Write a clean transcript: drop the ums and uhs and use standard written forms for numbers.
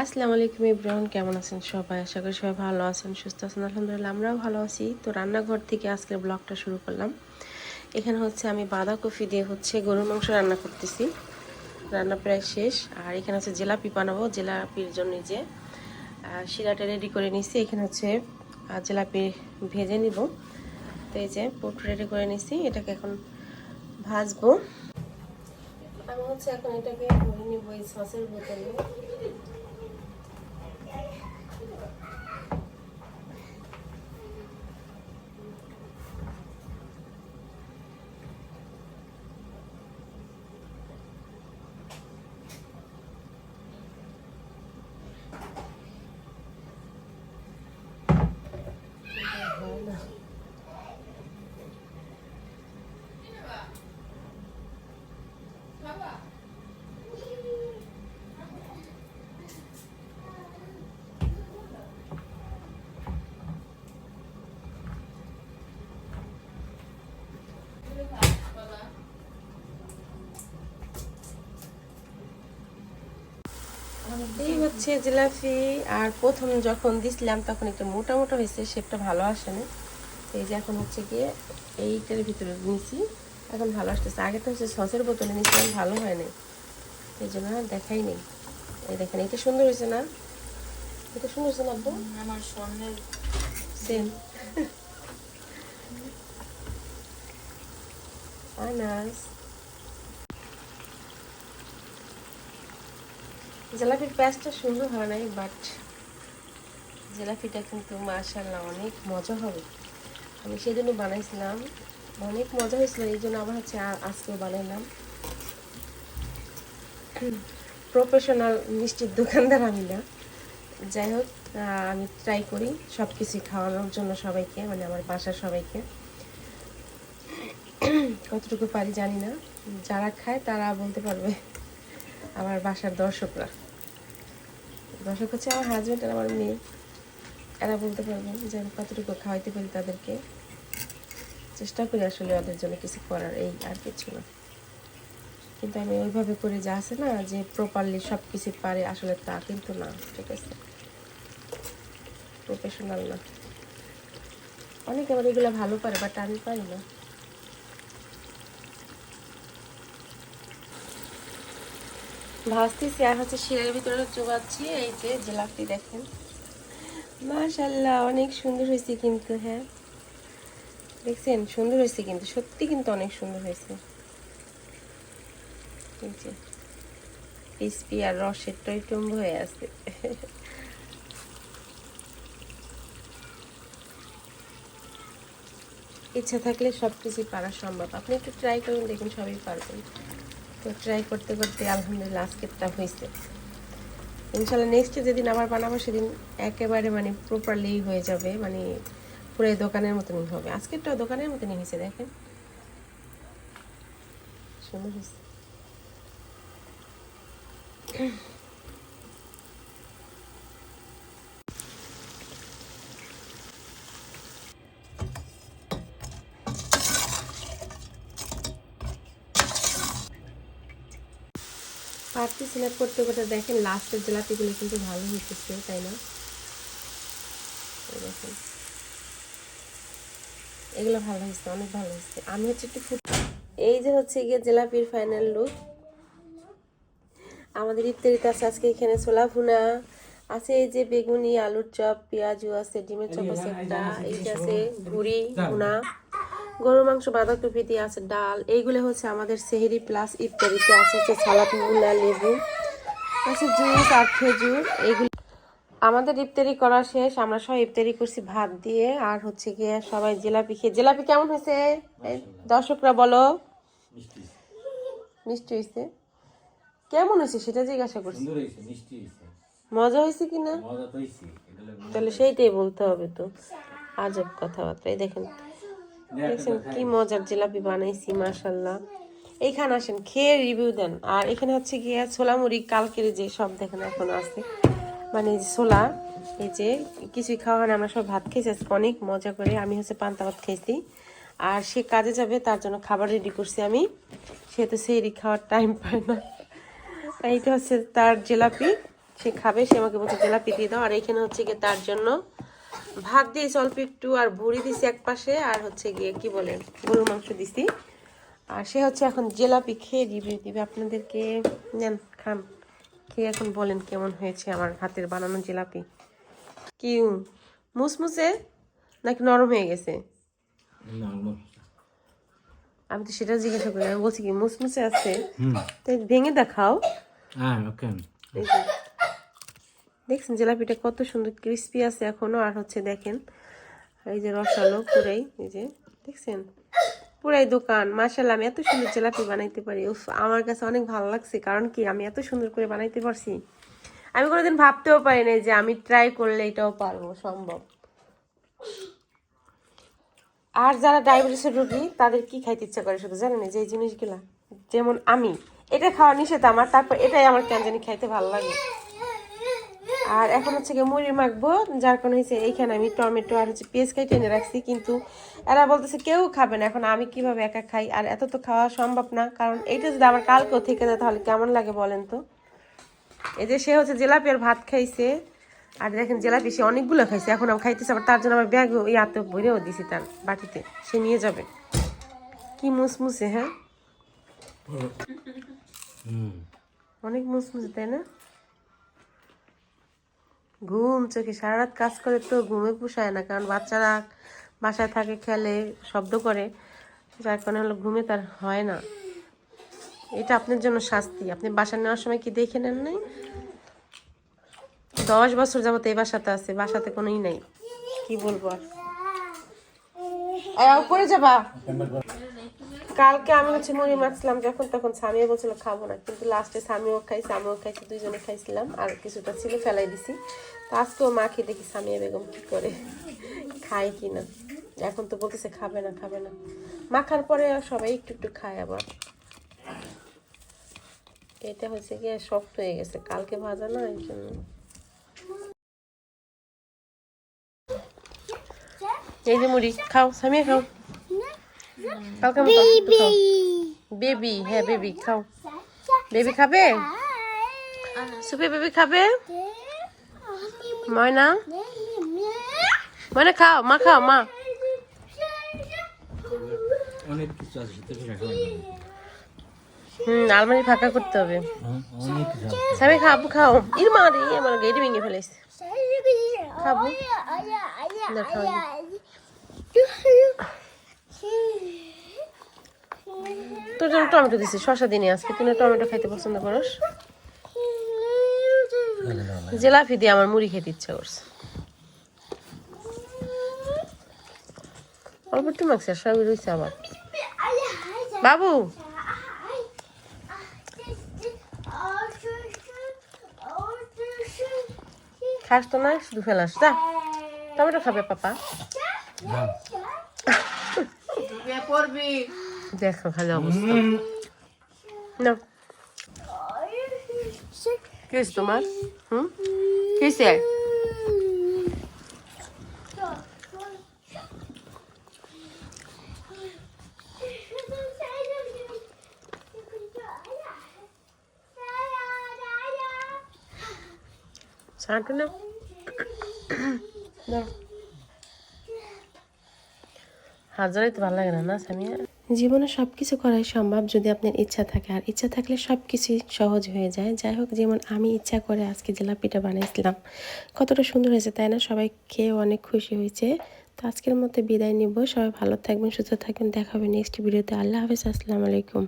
আসসালামু আলাইকুম ইব্রাহিম, কেমন আছেন সবাই? আশা করি সবাই ভালো আছেন, সুস্থ আছেন। আলহামদুলিল্লাহ আমরাও ভালো আছি। তো রান্নাঘর থেকে আজকের ব্লগটা শুরু করলাম। এখানে হচ্ছে আমি বাঁধাকপি দিয়ে গরুর মাংস রান্না করতেছি। রান্না প্রায় শেষ। আর এখানে হচ্ছে জিলাপি বানাবো। জিলাপির জন্য যে শিরাটা রেডি করে নিছি। এখানে হচ্ছে জিলাপি ভেজে নিব। তো এই যে পুট রেডি করে নিছি, এটাকে এখন ভাজবো। আমি হচ্ছে এখন এটাকে ভরে নিব এই সসের বোতলে। এই হচ্ছে জিলাপি। আর প্রথম যখন দিছিলাম তখন একটু মোটা মোটা হয়েছে, শেপটা ভালো আসেনি। এই যে এখন হচ্ছে গিয়ে এইটার ভিতরে নিছি, এখন ভালো আসতেছে। আগে তো হচ্ছে সসের বোতলে নিছিলাম, ভালো হয়নি, এই জন্য দেখাই নেই। এই দেখেন, এটা সুন্দর হয়েছে না? এটা সুন্দর হয়েছে না আব্বু? আমার স্বর্ণের সেম আনাস। জিলাপির প্যাঁচটা সুন্দর হয় নাই, বাট জিলাপিটা কিন্তু মাশাআল্লাহ অনেক মজা হবে। আমি সেজন্য বানাইছিলাম, অনেক মজা হয়েছিল, এই জন্য আবার হচ্ছে আজকেও বানাইলাম। প্রফেশনাল মিষ্টির দোকানদার আমি না, যাই হোক আমি ট্রাই করি সব কিছুই খাওয়ানোর জন্য সবাইকে, মানে আমার বাসার সবাইকে। কতটুকু পারি জানি না, যারা খায় তারা বলতে পারবে। আমার বাসার দর্শক হচ্ছে আমার হাজব্যান্ড আর আমার মেয়ে, এরা বলতে পারবে যে আমি কতটুকু খাওয়াইতে পারি তাদেরকে। চেষ্টা করি আসলে ওদের জন্য কিছু করার, এই আর কিছু না। কিন্তু আমি ওইভাবে করে যা আছে না, যে প্রপারলি সব কিছু পারে, আসলে তা কিন্তু না। ঠিক আছে, প্রফেশনাল না। অনেকে আবার এগুলো ভালো পারে, বাট আমি পারি না। ভাজতেছি আর হচ্ছে শিরার ভিতরে চোবাচ্ছি। এই যে জিলাপি দেখেন, মাশাআল্লাহ অনেক সুন্দর হয়েছে কিন্তু। হ্যাঁ দেখছেন, সুন্দর হয়েছে কিন্তু, সত্যি কিন্তু অনেক সুন্দর হয়েছে। এই যে ক্রিসপি আর রসের টইটুম্ব হয়ে আছে। ইচ্ছা থাকলে সব কিছুই পারা সম্ভব। আপনি একটু ট্রাই করুন, দেখুন সবই পারবেন। তো ট্রাই করতে করতে আলহামদুলিল্লাহ আজকেরটা হয়েছে। ইনশাল্লাহ নেক্সট যেদিন আবার বানাবো সেদিন একেবারে মানে প্রপারলি হয়ে যাবে, মানে পুরো দোকানের মতনই হবে। আজকেরটাও দোকানের মতনই হয়েছে, দেখেন সুন্দর হয়েছে। পারতেছি না করতে করতে, দেখেন লাস্টের জিলাপিগুলো কিন্তু ভালো হইতেছে, তাই না? দেখেন এগুলো ভালো হয়েছে, অনেক ভালো হয়েছে। আমি হচ্ছে একটু এই যে হচ্ছে গিয়ে জিলাপির ফাইনাল লুক। আমাদের ইফতারিতে আছে আজকে এখানে ছোলা ভুনা আছে, এই যে বেগুনি, আলুর চপ, পেঁয়াজু আছে, ডিমের চপ আছে একটা, এই যে আছে ভুড়ি ভুনা, গরুর মাংস, বাঁধাকপি দিয়ে আছে ডাল। এইগুলো হচ্ছে আমাদের সেহরি প্লাস ইফতারিতে আছে হচ্ছে সালাদ, মূলা, লেবু আছে, জুস আর খেজুর। এইগুলো আমাদের ইফতারি করা শেষ। আমরা সবাই ইফতারি করছি ভাত দিয়ে, আর হচ্ছে গিয়ে সবাই জিলাপি খেয়ে। জিলাপি কেমন হয়েছে দর্শকরা বলো? মিষ্টি হয়েছে। কেমন হয়েছে সেটা জিজ্ঞাসা করছি। মজা হয়েছে কিনা, তাহলে সেইটাই বলতে হবে। তো আজব কথাবার্তা। এই দেখেন, দেখছেন কি মজার জিলাপি বানাইছি, মাশাল্লাহ। এইখানে আসেন, খেয়ে রিভিউ দেন। আর এখানে হচ্ছে গিয়ে ছোলা মুড়ি কালকের যে সব দেখেন এখন আছে, মানে ছোলা। এই যে কিছুই খাওয়া হয় না, আমরা সব ভাত খেয়েছি আজকে অনেক মজা করে। আমি হচ্ছে পান্তা ভাত খেয়েছি, আর সে কাজে যাবে তার জন্য খাবার রেডি করছি আমি। সে তো সেই খাওয়ার টাইম পায় না। এইটা হচ্ছে তার জিলাপি, সে খাবে, সে আমাকে বলছে জিলাপি দিয়ে দাও। আর এখানে হচ্ছে গিয়ে তার জন্য ভাত দিয়েছি অল্প একটু, আর ভুড়ি দিছি এক পাশে, আর হচ্ছে গিয়ে কি বলে গরুর মাংস দিছি। আর সে হচ্ছে এখন জিলাপি খেয়ে রিভিউ দিবে আপনাদেরকে। নেন খান, খেয়ে এখন বলেন কেমন হয়েছে আমার হাতের বানানো জিলাপি। কি মুসমুসে নাকি নরম হয়ে গেছে? আমি তো সেটা জিজ্ঞাসা করি, আমি বলছি কি মুসমুসে আছে, তাই ভেঙে দেখাও। দেখছেন জিলাপিটা কত সুন্দর ক্রিস্পি আছে এখনো। আর হচ্ছে দেখেন এই যে রসালো পুরাই, এই যে দেখছেন পুরাই দোকান। মাশাআল্লাহ, আমি এত সুন্দর জিলাপি বানাইতে পারি। উফ, আমার কাছে অনেক ভালো লাগছে, কারণ কি আমি এত সুন্দর করে বানাইতে পারছি। আমি কোনোদিন ভাবতেও পারি নাই যে আমি ট্রাই করলে এটাও পারবো, সম্ভব। আর যারা ডায়াবেটিসের রোগী তাদের কি খাইতে ইচ্ছা করে শুধু জানেন, যে এই জিনিসগুলা, যেমন আমি এটা খাওয়া নিষেধ আমার, তারপর এটাই আমার কেন জানি খাইতে ভালো লাগে। আর এখন হচ্ছে গিয়ে মুড়ি মাখবো, যার কারণে হয়েছে এইখানে আমি টমেটো আর হচ্ছে পেঁয়াজ কেটে এনে রাখছি, কিন্তু এরা বলতেছে কেউ খাবে না। এখন আমি কিভাবে একা খাই, আর এত তো খাওয়া সম্ভব না, কারণ এইটা যদি আমার কালকেও থেকে যায় তাহলে কেমন লাগে বলেন তো। এই যে সে হচ্ছে জিলাপি আর ভাত খাইছে, আর দেখেন জিলাপি সে অনেকগুলো খাইছে, এখন আমি খাইতেছে। আবার তার জন্য আমার ব্যাগ ইয়াতে ভরেও দিছি তার বাটিতে, সে নিয়ে যাবে। কি মুসমুসে, হ্যাঁ অনেক মুসমুসে, তাই না? ঘুম চোখে, সারা রাত কাজ করে তো ঘুমে পোষায় না, কারণ বাচ্চারা বাসায় থাকে, খেলে, শব্দ করে, যার কারণে হলো ঘুমে তার হয় না। এটা আপনার জন্য শাস্তি। আপনি বাসা নেওয়ার সময় কি দেখে নেন নাই? 10 বছর যাবত এই বাসাতে আছে, বাসাতে কোনোই নাই, কি বলবো আর উপরে যাবা। কালকে আমি হচ্ছে মুড়ি মাখছিলাম যখন, তখন সামিয়া বলছিল খাবো না, কিন্তু লাস্টে সামিও খাইছে, আমিও খাইছি, দুইজনে খাইছিলাম। আর কিছুটা ছিল ফেলাই দিছি। তো আজকেও মাখি, দেখি সামিয়া বেগম কি করে, খায় কি না। এখন তো বলতেছে খাবে না খাবে না, মাখার পরে সবাই একটু একটু খায়। আবার এটা হচ্ছে গিয়ে শক্ত হয়ে গেছে, কালকে ভাজা না, এই জন্য। এই যে মুড়ি খাও, সামিয়া খাও, কালকে বেবি, হ্যাঁ বেবি খাও। বেবি খাবে, সুপি বেবি খাবে। ময়না, ময়না খাও, মা খাও, মা। আলমারি ফাঁকা করতে হবে। সামি খাবো, খাও। ইর মা রে, আমার গেট ভেঙে ফেলেছে। খাবো না, খাও। তোর জন্য টমেটো দিছি, শসা দিনে আজকে। তুই টমেটো খাইতে পছন্দ করিস। জিলাপি দিয়ে আমার মুড়ি খেতে ইচ্ছা করছে। অল্প একটু মাখছি, আর সবই রয়েছে আবার। বাবু খাস তো না, শুধু ফেলাস। যা, টমেটো খাবে পাপা। দেখো খালি অবস্থা না। কি হয়েছে তোমার? কি হয়েছে? শান্ত না, হাজারই তো ভালো লাগে না সামিয়া। জীবনে সব কিছু করাই সম্ভব যদি আপনার ইচ্ছা থাকে, আর ইচ্ছা থাকলে সব কিছুই সহজ হয়ে যায়। যাই হোক, যেমন আমি ইচ্ছা করে আজকে জিলাপিটা বানিয়েছিলাম, কতটা সুন্দর হয়েছে তাই না? সবাই খেয়ে অনেক খুশি হয়েছে। তো আজকের মতো বিদায় নিব। সবাই ভালো থাকবেন, সুস্থ থাকবেন, দেখা হবে নেক্সট ভিডিওতে। আল্লাহ হাফেজ, আসসালামু আলাইকুম।